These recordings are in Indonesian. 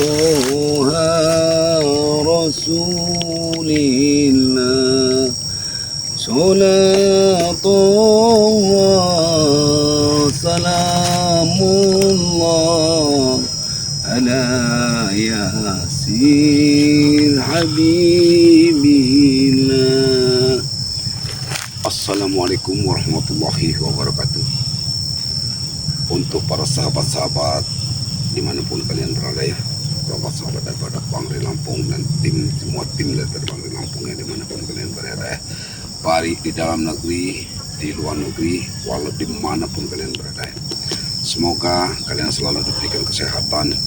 طه رسول الله صلاة الله سلام الله على ياسين حبيب الله. Assalamualaikum warahmatullahi wabarakatuh. Untuk para sahabat-sahabat dimanapun kalian berada ya, sahabat-sahabat daripada Bangri Lampung dan semua tim daripada Bangri Lampung ya, dimanapun kalian berada ya, baik di dalam negeri, di luar negeri, walau dimanapun kalian berada ya. Semoga kalian selalu diberikan kesehatan,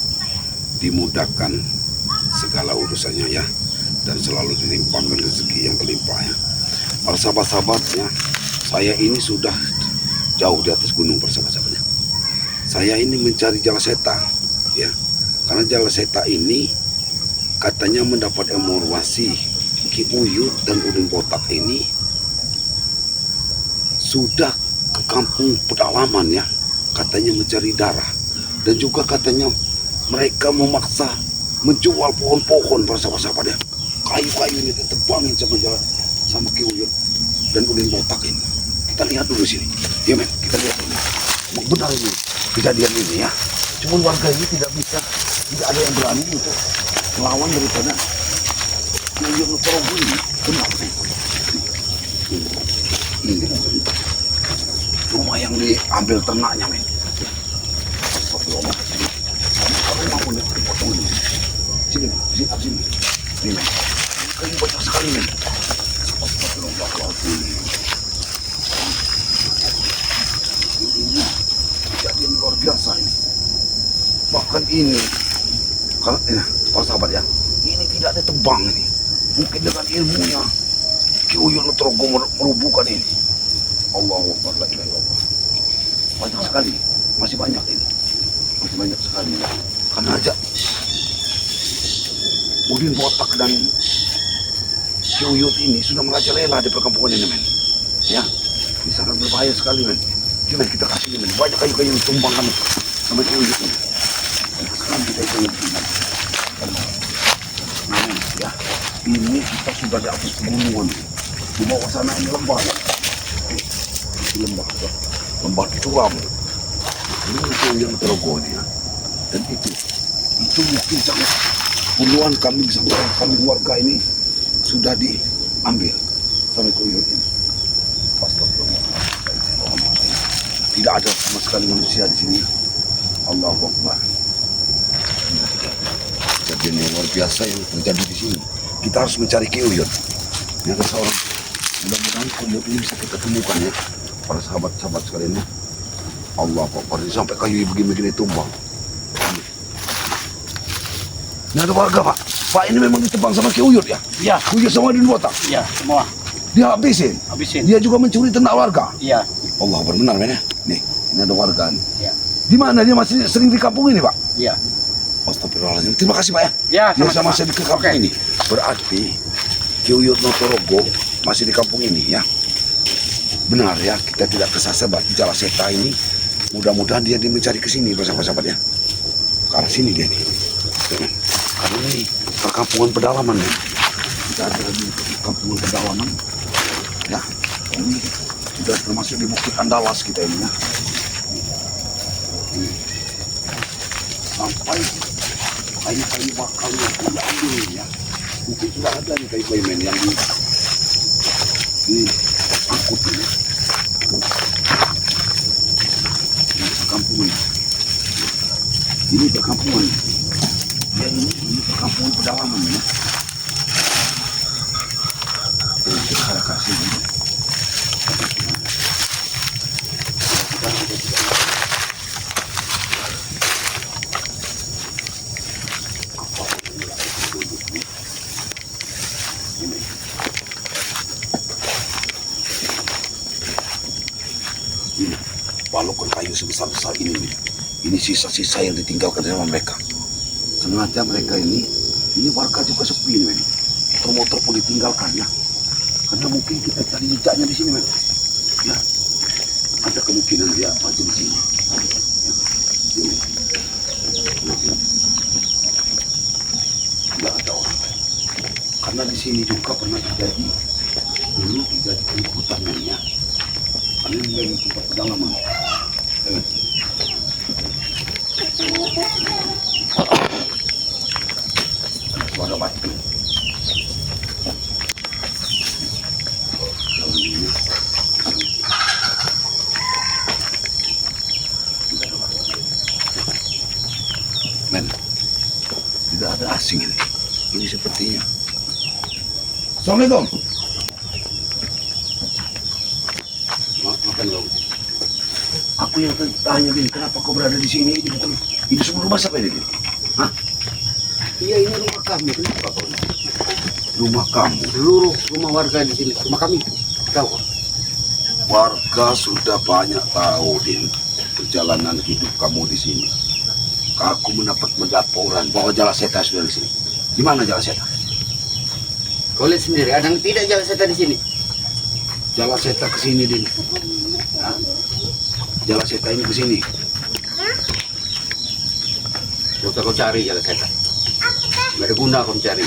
dimudahkan segala urusannya ya, dan selalu dilimpahkan rezeki yang berlimpah ya. Para sahabat-sahabat ya, saya ini sudah jauh di atas gunung para sahabat-sahabatnya. Saya ini mencari Jala Seta ya, karena Jala Seta ini katanya mendapat informasi Ki Uyut dan Udin Botak ini sudah ke kampung pedalaman ya, katanya mencari darah, dan juga katanya mereka memaksa menjual pohon-pohon para sahabat-sahabat ya. Kayu-kayu ini ditebangin sama Ki Uyut dan Udin Botak ini. Kita lihat dulu sini ya men, kita lihat dulu. Benar ini kejadian ini ya, cuma warga ini tidak ada yang berani untuk melawan daripada Ki Uyut Nugroho ini. Benar ini rumah yang diambil ternaknya men. Astagfirullahaladzim, kamu mau dipotong ini. Sini ini men, kayu banyak sekali men. Astagfirullahaladzim, ini kejadian luar biasa ini. Bahkan ini kalau para sahabat ya, ini tidak ada tebang ini. Mungkin dengan ilmunya Ki Uyut Nugroho merubuhkan ini. Allahu Akbar, la ilaha illallah. Banyak sekali, masih banyak ini, masih banyak sekali ya. Karena aja Udin Botak dan Ki Uyut ini sudah merajalela di perkampungan ini men ya. Ini sangat berbahaya sekali men. Gimana kita kasih men, banyak kayu-kayu yang tumbangkan sama Ki Uyut ini. Sekarang kita itu yang tinggal. Namun ya, ini kita sudah di atas pegunungan. Di bawah sana ini lembah ya. Lembah curam. Ini Ki Uyut Nugroho ya. Dan itu mungkin sangat puluhan kambing warga ini sudah diambil sama Ki Uyut ini. Tidak ada sama sekali manusia di sini. Allahu Akbar. Kejadian yang luar biasa yang terjadi di sini. Kita harus mencari Ki Uyut. Ini ada seorang. Mudah-mudahan Ki Uyut ini bisa kita temukan ya, para sahabat-sahabat sekalian ya. Allah Akbar. Sampai kayu begini-begini tumbang. Ini ada warga pak. Pak ini memang ditebang sama Ki Uyut ya? Iya. Ki Uyut sama Udin Botak? Iya, semua. Dia habisin? Dia juga mencuri ternak warga? Iya. Allah benar men ya. Nih, ini ada warga nih. Iya. Di mana dia masih sering di kampung ini pak? Iya. Astagfirullahaladzim. Terima kasih pak ya. Iya, dia sama masih di kampung ini. Berarti Ki Uyut Nugroho masih di kampung ini ya. Benar ya, kita tidak kesasar berarti Jala Seta ini. Mudah-mudahan dia mencari ke sini sahabat-sahabat ya. Ke arah sini dia nih. Karena ini perkampungan pedalaman ya. Kita ada di perkampungan pedalaman ya. Ini sudah termasuk di Bukit Andalas kita ini ya. Sampai kayu-kayu bakal yang diambil ya. Mungkin sudah ada nih kayu-kayu men yang diangkut ini. Ini perkampungan. Ini perkampungan. Ya ini perkampungan pedalaman ya. Kita kasih ini. Ini balokkan kayu sebesar-besar ini sisa-sisa yang ditinggalkan sama mereka. Sengaja mereka ini warga juga sepi ini men. Motor pun ditinggalkan ya. Karena mungkin kita cari jejaknya di sini men. Ya, ada kemungkinan dia apa di sini. Karena di sini juga pernah terjadi dulu dijadikan hutan ya. Ini memang tempat pedalaman. Suara batu. Men, tidak ada asing ini. Ini sepertinya. Assalamualaikum. Makan dong. Aku yang tanya Din, kenapa kau berada di sini? Ini semua rumah siapa ini? Hah? Iya, ini rumah kami. Kenapa kau? Rumah kamu. Seluruh rumah warga di sini, rumah kami. Tahu? Warga sudah banyak tahu Din perjalanan hidup kamu di sini. Aku mendapat laporan bahwa Jala Seta sudah di sini. Di mana Jala Seta? Kau lihat sendiri, ada yang tidak jalan saya di sini. Jala Seta ke sini Din. Hah? Jala Seta ini ke sini. Gak usah kau cari jalan saya. Gak ada guna kau cari.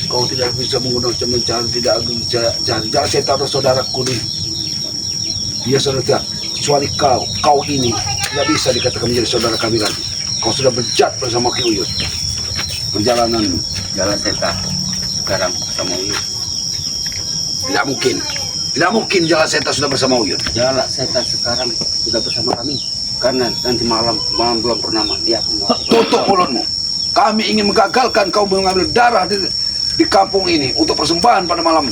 Kau tidak bisa menggunakan mencari, tidak bisa cari. Jala Seta adalah saudaraku Din. Dia saudara, kecuali kau ini tidak bisa dikatakan menjadi saudara kami lagi. Kau sudah bejat bersama Ki Uyut. Perjalanan Jalan Seta sekarang sama Uyut. tidak mungkin. Tidak mungkin Jala Seta sudah bersama Uyut. Jalan Seta sekarang sudah bersama kami. Karena nanti malam bulan purnama dia akan Tutup mulutmu. Kami ingin menggagalkan kau mengambil darah di kampung ini untuk persembahan pada malam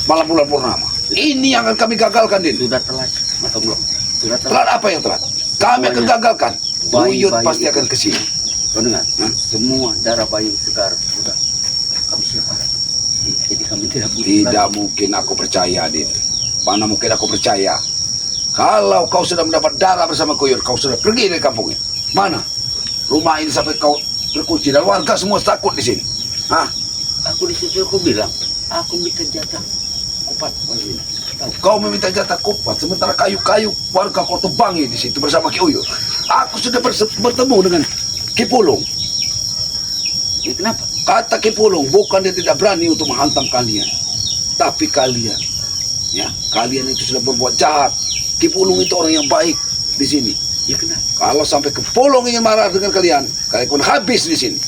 bulan purnama. Ini yang akan kami gagalkan, Din. Sudah telat atau belum? Sudah telat. Telat apa yang telat? Kami akan gagalkan. Uyut Bayi-bayi pasti akan kesini. Kau dengar? Semua darah bayi segar sudah kami siapkan. Jadi kami tidak butuh Tidak lagi. mungkin aku percaya, Din. Mana mungkin aku percaya? Kalau kau sudah mendapat darah bersama Uyut, kau sudah pergi dari kampung ini. Mana? Rumah ini sampai kau terkunci dan warga semua takut di sini. Hah? Aku di situ aku bilang, aku minta jatah kupat. Kau meminta jatah kupat, sementara kayu-kayu warga kau tebangi di situ bersama Ki Uyut. Aku sudah bertemu dengan Ki Pulung. Ya, kenapa? Kata Ki Pulung, bukan dia tidak berani untuk menghantam kalian, tapi kalian, ya, kalian itu sudah berbuat jahat. Ki Pulung itu orang yang baik di sini. Ya kenapa? Kalau sampai Ki Pulung ingin marah dengan kalian pun habis di sini.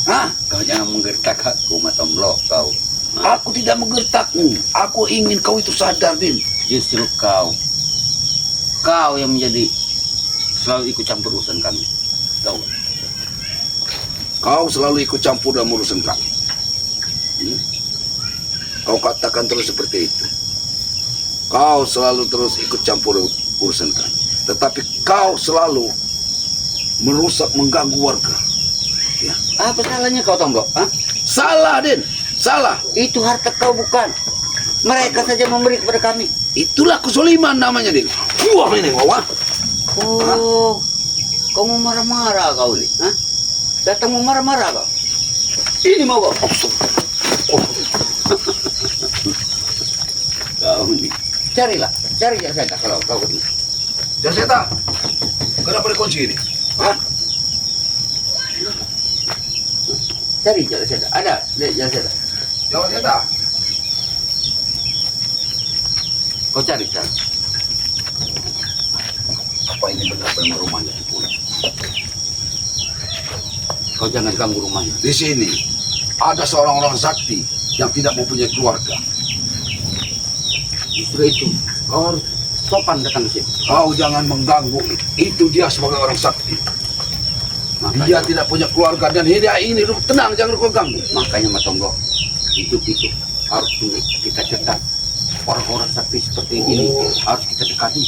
Hah? Kau jangan menggertak aku, Matomblok kau. Aku tidak menggertakmu. Aku ingin kau itu sadar, Din. Justru kau yang menjadi selalu ikut campur urusan kami. Tahu? Kau selalu ikut campur dalam urusan kami. Kau katakan terus seperti itu. Kau selalu terus ikut campur urusan kami. Tetapi kau selalu merusak, mengganggu warga. Ya. Apa salahnya kau, Tomblok? Hah? Salah, Din. Salah. Itu harta kau bukan. Mereka saja memberi kepada kami. Itulah kesuliman namanya, Din. Wah, ini wah. Oh, kau mau marah-marah kau nih? Hah? Datang mau marah-marah kau? Ini mau kau? Kau ini. Carilah, cari Jala kalau kau ketemu. Jala Seta, kenapa dikunci ini? Hah? Cari Jala Seta. Ada, Jala Seta. Jala Seta. Kau cari. Apa ini benar-benar rumahnya Ki Pulung? Kau jangan ganggu rumahnya. Di sini ada seorang orang sakti yang tidak mempunyai keluarga. Justru itu, kau harus sopan datang ke sini. Kau jangan mengganggu. Itu dia sebagai orang sakti. Makanya, Dia tidak punya keluarga dan dia ini tenang, jangan kau ganggu. makanya Matomblok, hidup itu harus kita cetak. Orang-orang sakti seperti ini harus kita dekati.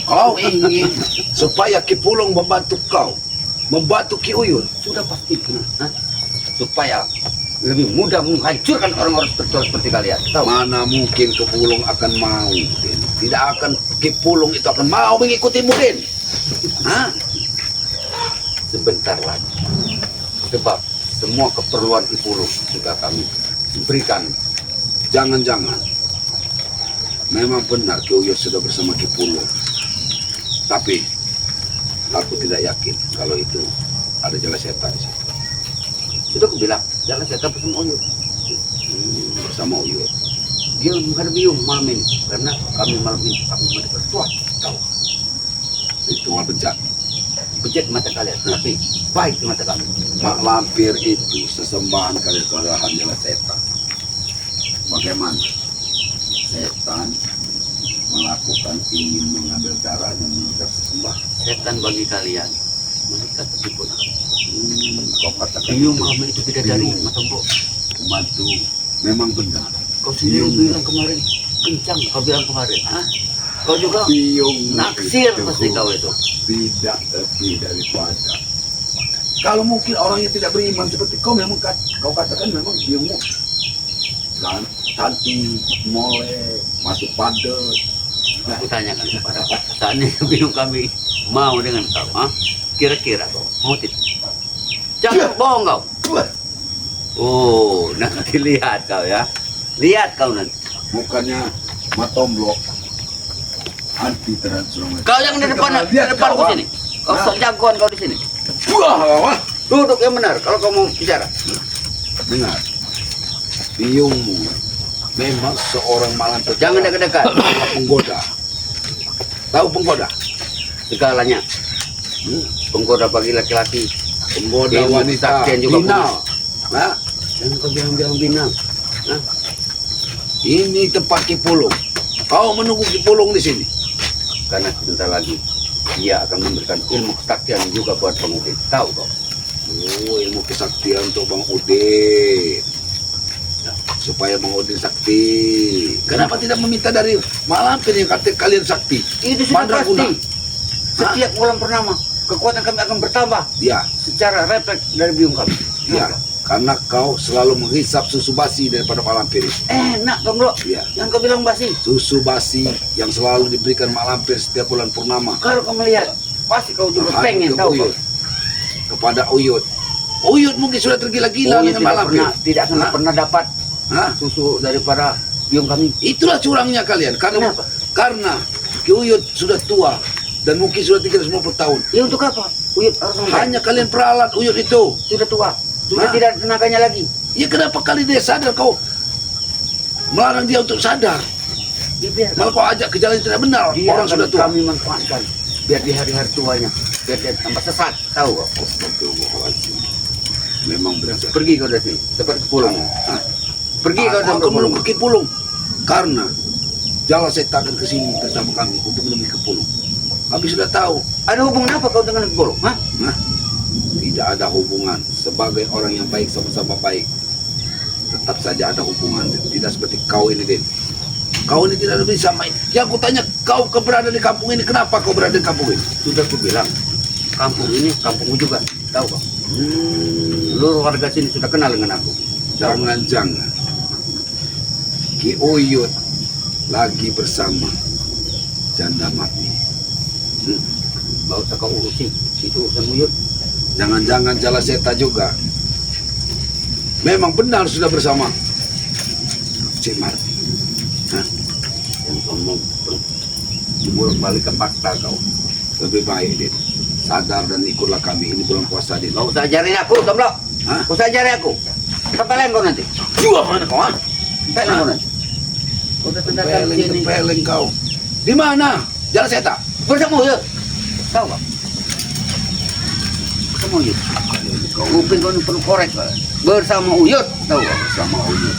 Kau ingin supaya Ki Pulung membantu kau, membantu Ki Uyut. Sudah pasti benar. Hah? Supaya lebih mudah menghancurkan orang-orang seperti kalian. Tahu? Mana mungkin Ki Pulung akan mau, Din. Tidak akan Ki Pulung itu akan mau mengikutimu, Din. Hah? Sebentar lagi. Sebab semua keperluan Ki Pulung sudah kami berikan. Jangan-jangan memang benar Ki Uyut sudah bersama Ki Pulung. Tapi aku tidak yakin kalau itu ada Jala Seta di sini. Sudah aku bilang, jangan saya bersama Uyut. Bersama Uyut. Dia bukan biung malam ini, karena kami malam ini akan bertuah. Tahu? Ritual bejat. Bejat mata kalian, tapi baik di mata kami. Mak lampir itu sesembahan kalian adalah hanyalah setan. Bagaimana? Setan melakukan ingin mengambil darah dan menukar sesembah. Setan bagi kalian, mereka tertipu. Kau katakan Biung itu kami itu tidak dari mata mbok. membantu. Memang benar. Kau sendiri bilang kemarin kencang, kau bilang kemarin, ah? Kau juga Biung naksir itu pasti kau itu. tidak lebih daripada. Kalau mungkin orang yang tidak beriman seperti kau memang kau katakan memang biungmu kan cantik, molek, masuk padet. Nah, Aku tanyakan kepada seandainya biung kami mau dengan kau, ah? Kira-kira kau mau tidak? Jangan bohong kau. wah, Oh, nanti lihat kau ya. Lihat kau nanti. bukannya matomblok anti terhadap serangan. Kau yang di depan, di Lihat depan kau, ke ah. sini. Kau sok jagoan kau di sini. Wah, Duduk yang benar kalau kau mau bicara. dengar. Biungmu memang seorang malam Jangan dekat-dekat. penggoda. Tahu penggoda? Segalanya. Penggoda bagi laki-laki. Penggoda Ilmu wanita, kesaktian juga binal. Nah, Jangan kau bilang-bilang binang. Hah? ini tempat Kipulung. Kau menunggu Kipulung di sini. Karena sebentar lagi dia akan memberikan ilmu kesaktian juga buat pengukir. Tahu kau? Oh, ilmu kesaktian untuk Bang Udin. Nah, supaya Bang Udin sakti. Kenapa tidak meminta dari Malampir yang kata kalian sakti? Itu sudah Mandraguna. pasti. Setiap bulan purnama kekuatan kami akan bertambah Ya, secara refleks dari biung kami. ya. Karena kau selalu menghisap susu basi daripada Malampir. Enak dong bro. Ya, Yang kau bilang basi. susu basi yang selalu diberikan Malampir setiap bulan purnama. Kalau kau melihat, pasti kau juga Hanya pengen ke tahu. Uyut. Kepada Uyut. Uyut mungkin sudah tergila-gila Oh, dengan Malampir. tidak akan Hah? pernah dapat Hah? susu daripada biung kami. Itulah curangnya kalian. Kenapa? Karena Ki Uyut sudah tua dan mungkin sudah 350 tahun. Ya untuk apa? Uyut harus sampai. Hanya kalian peralat Uyut itu. Sudah tua, sudah Hah? tidak ada tenaganya lagi. Ya kenapa kali dia sadar kau melarang dia untuk sadar? Ya, biar Malah kau ajak ke jalan yang tidak benar. dia Orang akan sudah tua. kami manfaatkan biar di hari-hari tuanya biar dia tambah sesat. Tahu kau? Astagfirullahaladzim. Memang berasa. Pergi kau dari sini, tempat pulang. Hah? Pergi kau Aku tempat akan pulang. menunggu Kipulung. Karena Jala Seta akan ke sini bersama kami untuk menemui Kipulung. Kami sudah tahu. Ada hubungan apa kau dengan Kipulung? Hah? Nah, tidak ada hubungan. Sebagai orang yang baik sama-sama baik, tetap saja ada hubungan. Tidak seperti kau ini, Din. Kau ini tidak lebih sama. Yang aku tanya, kau berada di kampung ini, kenapa kau berada di kampung ini? Sudah aku bilang, kampung ini kampungku juga. Tahu kau? Seluruh warga sini sudah kenal dengan aku. Jangan-jangan Ki Uyut lagi bersama janda mati. Gak usah kau urusi, itu urusan Uyut. Jangan-jangan Jala Seta juga memang benar sudah bersama Cik Marti. Yang kau mau bolak balik ke fakta kau. Lebih baik, Din. Sadar dan ikutlah kami. Ini bulan puasa, Din. Gak usah ajarin aku, Tomlo. Hah? Gak usah ajarin aku. Kepeleng kau nanti. Jual mana kau, ha? Kepeleng kau nanti. Kau udah tindakan sini. Peleng kau. Di mana? Jala Seta. Bersama Uyut. Tahu kau? Bersama Uyut. Kuping kau ini perlu korek. Kau. Bersama Uyut. Tahu kau? Sama Uyut.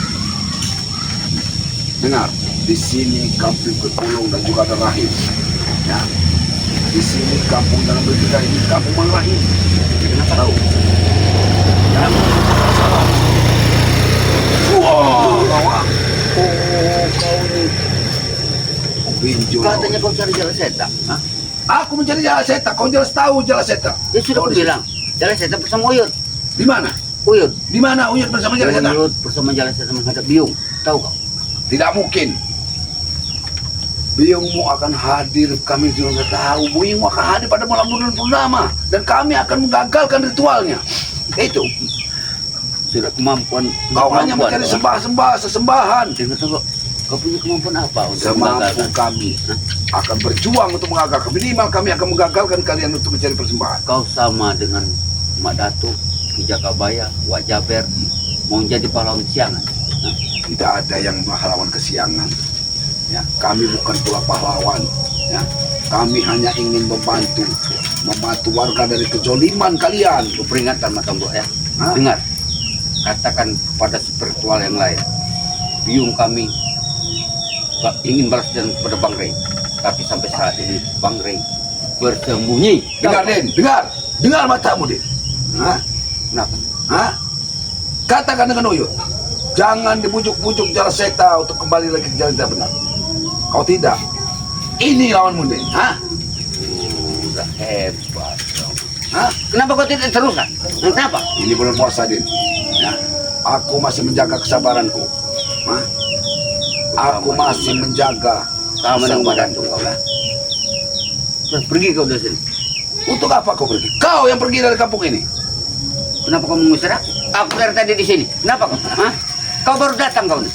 Dengar, di sini kampung Kepulung dan juga ada Rahim. Ya. Di sini kampung dalam berbeda ini kampung Mang Rahim. Kenapa tahu? Ya. Wah, kau, ah. Oh, kau ini. Binjul. Katanya kau cari Jala Seta. Hah? Aku mencari Jala Seta. Kau jelas tahu Jala Seta. Ya sudah Kau aku di sini. bilang. Jala Seta bersama Uyut. Di mana? Uyut. Di mana Uyut bersama Jala Seta? Uyut bersama Jala Seta menghadap Biung. Tahu kau? Tidak mungkin. Biungmu akan hadir, kami juga nggak tahu. Biungmu akan hadir pada malam bulan purnama dan kami akan menggagalkan ritualnya. Itu. Sudah kemampuan. Kau hanya mencari sesembahan. Tengok tengok. Kau punya kemampuan apa untuk Semampu menggagalkan? kami akan berjuang untuk mengagalkan. Minimal kami akan menggagalkan kalian untuk mencari persembahan. Kau sama dengan Mak Datuk Ki Jakabaya, Wak Jaber mau jadi pahlawan siangan. Tidak ada yang pahlawan kesiangan. Ya, kami bukan pula pahlawan. Ya, kami hanya ingin membantu warga dari kezoliman kalian. Ku peringatkan mata Mbok ya. Hah? Dengar, katakan kepada spiritual yang lain, biung kami ingin balas dendam kepada Bang Rey, tapi sampai saat ini Bang Rey bersembunyi. Dengar, Den, dengar matamu, Den. Hah? Kenapa? Hah? Katakan dengan Uyut, jangan dibujuk-bujuk Jala Seta untuk kembali lagi ke jalan yang benar. Kau tidak. Ini lawanmu, Den. Hah? Udah hebat kau. Hah? Kenapa kau tidak teruskan? Kenapa? Ini bulan puasa, Den. Ya. Aku masih menjaga kesabaranku. Hah? Aku masih menjaga sama dengan badan kesabaranku. kau lah. Terus pergi kau dari sini. Untuk apa kau pergi? Kau yang pergi dari kampung ini. Kenapa kau mengusir aku? Aku dari tadi di sini. Kenapa kau? Hah? Kau baru datang kau nih.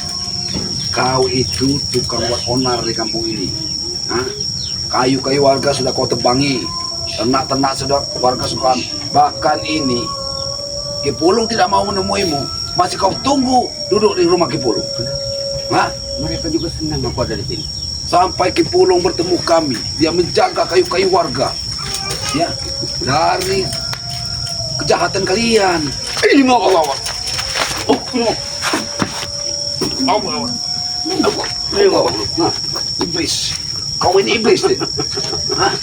Kau itu tukang buat onar di kampung ini. Hah? Kayu-kayu warga sudah kau tebangi. Ternak-ternak sudah warga suka. Bahkan ini Ki Pulung tidak mau menemuimu. Masih kau tunggu duduk di rumah Ki Pulung. Hah? Mereka juga senang aku ada di sini. Sampai Ki Pulung bertemu kami. Dia menjaga kayu-kayu warga. Ya, dari kejahatan kalian. Ini mau Allah. Oh, Allah. Iblis. Kau ini iblis, Den. Hah?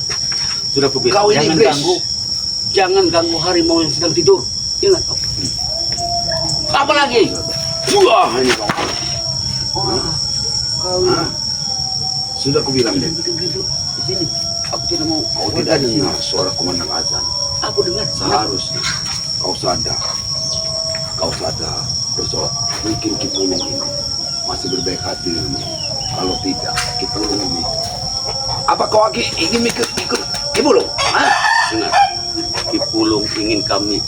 Sudah aku bilang, Kau ini jangan iblis. jangan ganggu harimau yang sedang tidur. Ingat kau. Apa lagi? Wah, ini kau. Kau Hah? Sudah aku bilang, Den. tidur di sini. Aku tidak mau. Kau tidak dengar suara kumandang azan. Aku dengar. Seharusnya kau sadar. Kau sadar. Bersolat. Mungkin Ki Pulung ini masih berbaik hati denganmu. Kalau tidak, Ki Pulung ini. Apa kau ingin ikut Ki Pulung? Hah? Dengar. Ki Pulung ingin kami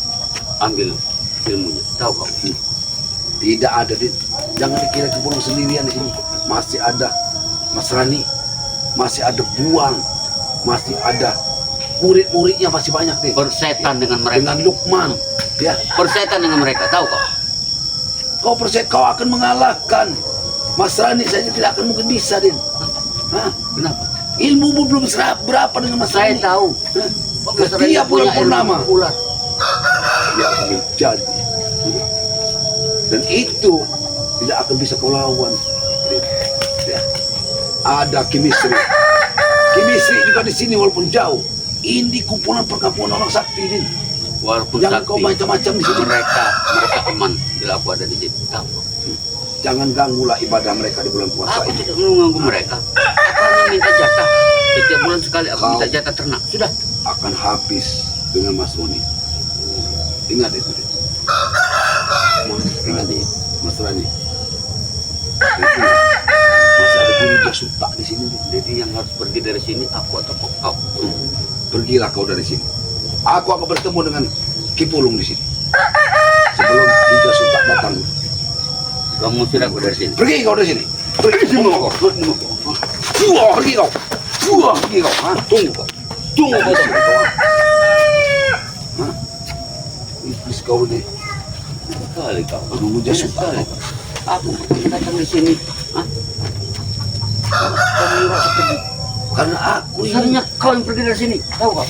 ambil ilmunya. Tahu kau? Tidak ada, Din. Jangan dikira Ki Pulung sendirian di sini. Masih ada Mas Rani, masih ada Buang, masih ada murid-muridnya masih banyak, Din. Persetan dengan mereka. Dengan Lukman, ya. Persetan dengan mereka. Tahu kau? Kau percaya kau akan mengalahkan Mas Rani saja tidak akan mungkin bisa, Din. Hah? Kenapa? Ilmu belum berapa dengan Mas Saya Rani. tahu. Hah? Mas Rani Setiap bulan punya ilmu purnama ular. dia akan menjadi. Dan itu tidak akan bisa kau lawan. Din. Ya. Ada Kimisri. Kimisri juga di sini walaupun jauh. Ini kumpulan perkampungan orang sakti, Din. Walaupun Jangan sakti, kau macam-macam di sini. mereka aman bila aku ada di sini. Tahu kau? Jangan ganggulah ibadah mereka di bulan puasa Aku ini. tidak mengganggu mereka. Aku hanya minta jatah. Setiap bulan sekali aku Kau- minta jatah ternak. Sudah. Akan habis dengan Mas Roni. Ingat itu, Din. Ingat nih, Mas Rani. Itu, masih ada guru Jasuta di sini, Din. Jadi yang harus pergi dari sini aku atau kau? Pergilah kau dari sini. Aku akan bertemu dengan Ki Pulung di sini. Sebelum Ki Jasuta datang. Kamu usir aku dari sini. Pergi kau dari sini. Pergi kau. Pergi kau. Pergi kau. Hah? Tunggu kau. Tunggu kau. Hah? Iblis kau ini. Sekali kau. Guru Jasuta. Sekali. Aku datang di sini. Hah? Kau menyuruh aku pergi. Karena aku ini. Seharusnya kau yang pergi dari sini. Tahu kau?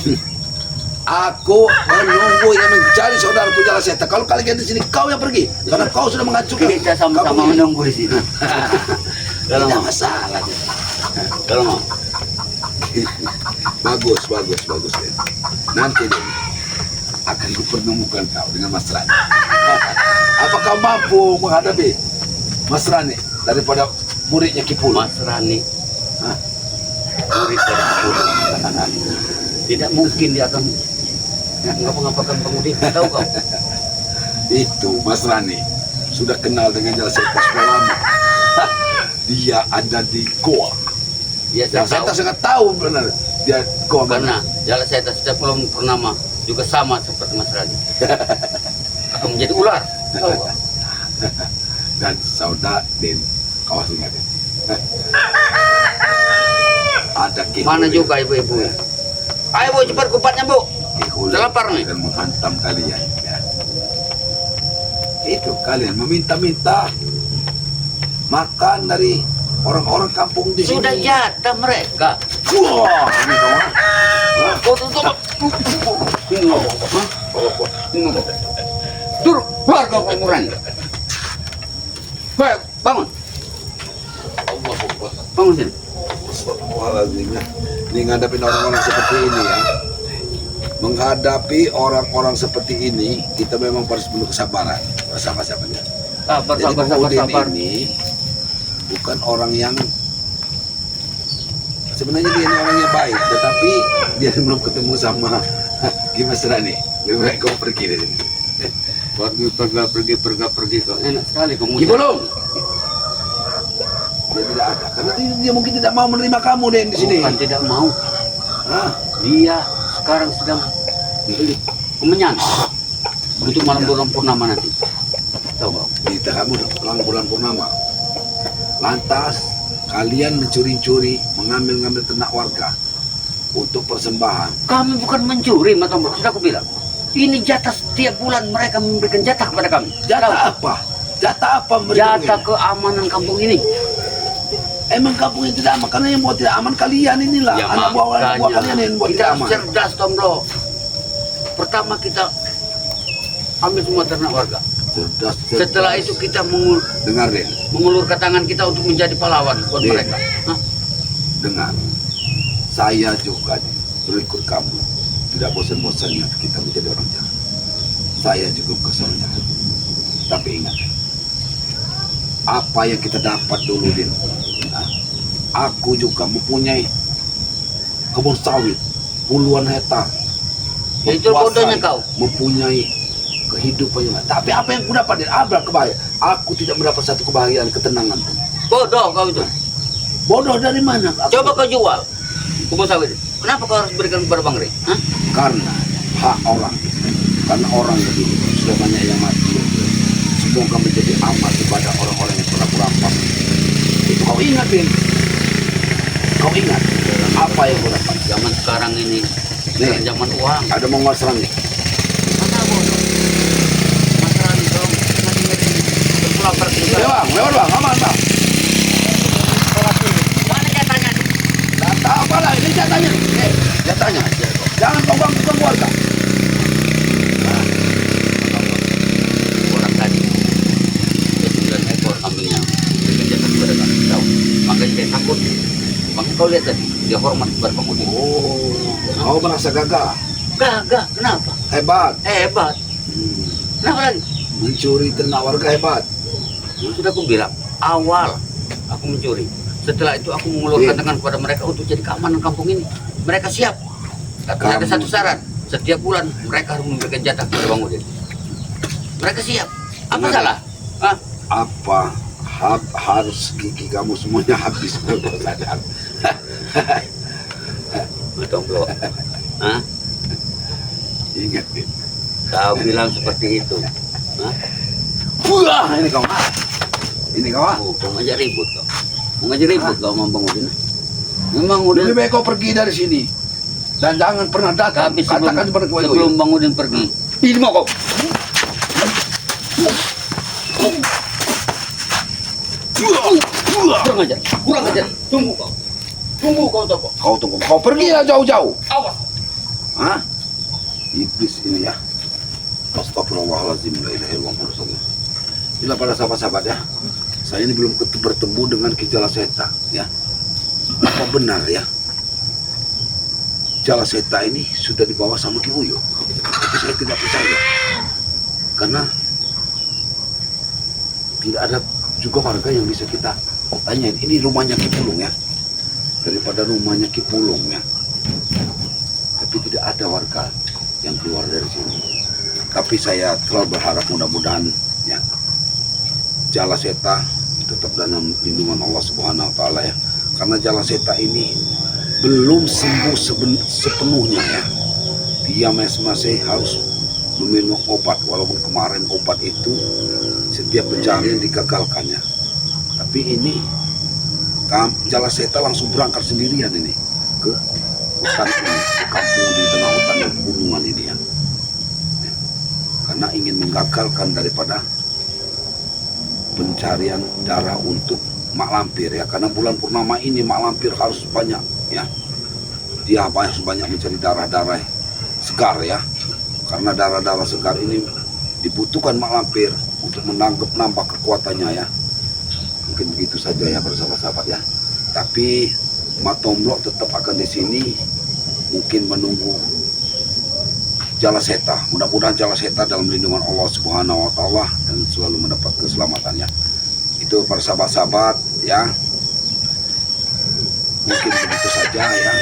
Aku menunggu yang mencari saudaraku Jala Seta. Kalau kalian di sini, kau yang pergi. Karena kau sudah menghancurkan. Kita sama-sama kampung ini. menunggu di sini. Kalau Tidak mau. masalah. Kalau mau. Bagus. Den. Nanti Den, akan kupertemukan kau dengan Mas Rani. Apakah mampu menghadapi Mas Rani daripada muridnya Ki Pulung? Mas Rani. Hah? Murid dari Pulung. Tidak mungkin dia akan ngapa-ngapakan pengudi. Tahu kau? Itu Mas Rani sudah kenal dengan Jala Seta sudah lama. Dia ada di Goa. Dia Jala saya Seta tahu. sangat tahu benar. Dia Goa Karena mana? Jala Seta setiap bulan purnama juga sama seperti Mas Rani. Akan menjadi ular. Tahu kau? Dan saudara Den, kau harus ingat Den. Ada Ki Mana Huli. juga ibu-ibu? Ayo bu, cepat kupatnya bu. Ki Huli Udah lapar nih. akan menghantam kalian. Ya. Itu kalian meminta-minta makan dari orang-orang kampung di Sudah sini. jatah mereka. Wah, ini kawan. Hah? Turun, keluar kau pengurangi. Bangun. Bangun sini. Astagfirullahaladzim. Ini ngadapin orang-orang seperti ini ya. Menghadapi orang-orang seperti ini, kita memang harus perlu kesabaran. Sabar-sabarnya. Jadi Bang Udin ini bukan orang yang sebenarnya dia ini orang yang baik, tetapi dia belum ketemu sama gimana nih. Lebih baik kau pergi dari sini. Pergi kok. Enak sekali kamu. Belum. Dia tidak ada karena dia mungkin tidak mau menerima kamu deh di sini. Bukan tidak mau. Hah? Dia sekarang sedang beli kemenyan untuk malam bulan purnama nanti. Tahu Bang? Kita kamu pulang bulan purnama. Lantas kalian mencuri-curi, mengambil-ngambil ternak warga untuk persembahan. Kami bukan mencuri, Mas Tombro. Sudah aku bilang. Ini jatah setiap bulan mereka memberikan jatah kepada kami. Jatah apa? Jatah apa mereka? Jatah keamanan kampung ini. Emang kampung yang tidak aman, karena yang buat tidak aman kalian inilah. Ya, anak buah kalian yang buat kita tidak aman. cerdas, Tombro. Pertama kita ambil semua ternak warga. Cerdas. Setelah itu kita Dengar deh, mengulurkan tangan kita untuk menjadi pahlawan buat Din. mereka. Hah? dengar. Saya juga berikut kamu. Tidak bosan-bosannya kita menjadi orang jahat. Saya juga kesal jahat. Tapi ingat, apa yang kita dapat dulu, Din. Nah, aku juga mempunyai kebun sawit puluhan hektar. Ya, itu bodohnya kau. Mempunyai kehidupan yang tapi apa yang aku dapat, Din? Abra kebahagiaan. Aku tidak mendapat satu kebahagiaan, ketenangan pun. Bodoh kau itu. Bodoh dari mana? Coba kau jual kebun sawit. Kenapa kau harus berikan kepada Bang Rey? Hah? Karena hak orang. Karena orang begini sudah banyak yang mati. Semoga menjadi amat kepada orang-orang yang pernah kurampas. Itu kau ingat, Bin. Kau ingat apa yang kau dapat? Zaman sekarang ini Nih. zaman uang. Ada Mongol serang nih. Mana bodoh? Masalah dong. Masih berpulang pergi. Lewat bang, aman bang. Mana jatahnya? Data apa lah? Ini jatahnya. Jatahnya. Jangan kau ganggu warga. Orang tadi dia 9 ekor kambingnya berikan jatah kepada kami. Tahu? Makanya dia takut. Makanya kau lihat tadi dia hormat kepada Bang Udin. Oh, kau merasa gagah. Gagah, kenapa? Hebat. Hebat. Kenapa lagi? Mencuri ternak warga hebat. Sudah aku bilang, awal aku mencuri. Setelah itu aku mengulurkan tangan kepada mereka untuk jadi keamanan kampung ini. Mereka siap. Tapi ada satu syarat. Setiap bulan mereka harus memberikan jatah kepada Bang Udin. Mereka siap. Apa Benar. salah? Hah? Apa harus gigi kamu semuanya habis baru kau sadar. Betul, bro. Hah? Ingat, Bin. Kau bilang seperti itu. Hah? Wah, ini kau. Ini kau. Oh, kau ngajak ribut kau. Mau ngajak ribut kau sama Bang Udin. Memang udah Lebih baik kau pergi dari sini. Dan jangan pernah datang. habis Katakan kepada kau sebelum Bang Udin pergi. Ini mau kau. Kurang ajar, kurang ajar. Tunggu kau. Tunggu kau Topo. Kau tunggu. Kau pergi lah jauh-jauh. Awas. Hah? Iblis ini ya. Astagfirullahaladzim. La ilaha illallah. Inilah para sahabat-sahabat ya. Saya ini belum bertemu dengan Ki Jalaseta ya. Apa benar ya? Jalaseta ini sudah dibawa sama Ki Uyo. Tapi saya tidak percaya. Karena tidak ada juga warga yang bisa kita tanyain. Ini rumahnya Ki Pulung ya. Daripada rumahnya Ki Pulung ya. Tapi tidak ada warga yang keluar dari sini. Tapi saya terlalu berharap mudah-mudahan ya Jalaseta tetap dalam lindungan Allah Subhanahu wa taala ya. Karena Jalaseta ini belum sembuh sepenuhnya ya. Dia masih harus meminum obat, walaupun kemarin obat itu setiap pencarian digagalkannya. Tapi ini Jalaseta langsung berangkat sendirian ini ke hutan ini, ke kampung di tengah hutan dan pegunungan ini ya. Karena ingin menggagalkan daripada pencarian darah untuk mak lampir ya, karena bulan purnama ini mak lampir harus banyak ya, dia harus banyak mencari darah-darah segar ya, karena darah-darah segar ini dibutuhkan mak lampir untuk menambah kekuatannya ya. Mungkin begitu saja ya para sahabat-sahabat ya, tapi Mak Tomblok tetap akan di sini, mungkin menunggu Jala Seta. Mudah-mudahan Jala Seta dalam lindungan Allah Subhanahu wa taala dan selalu mendapat keselamatannya. Itu para sahabat-sahabat ya. Mungkin begitu saja ya.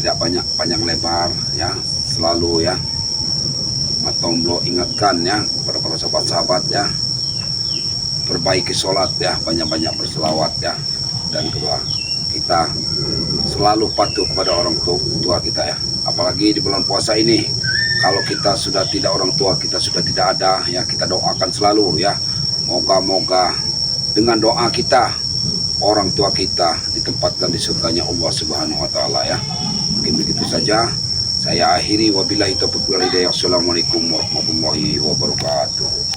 Tidak banyak panjang lebar ya. Selalu ya Mak Tomblok ingatkan ya kepada para sahabat-sahabat ya. Perbaiki sholat ya, banyak-banyak berselawat ya, dan kedua kita selalu patuh kepada orang tua kita ya, apalagi di bulan puasa ini. Kalau kita sudah tidak orang tua kita sudah tidak ada ya, kita doakan selalu ya, moga-moga dengan doa kita orang tua kita ditempatkan di surganya Allah Subhanahu wa taala ya. Mungkin begitu saja saya akhiri, wabillahi taufiq wal hidayah. Assalamualaikum warahmatullahi wabarakatuh.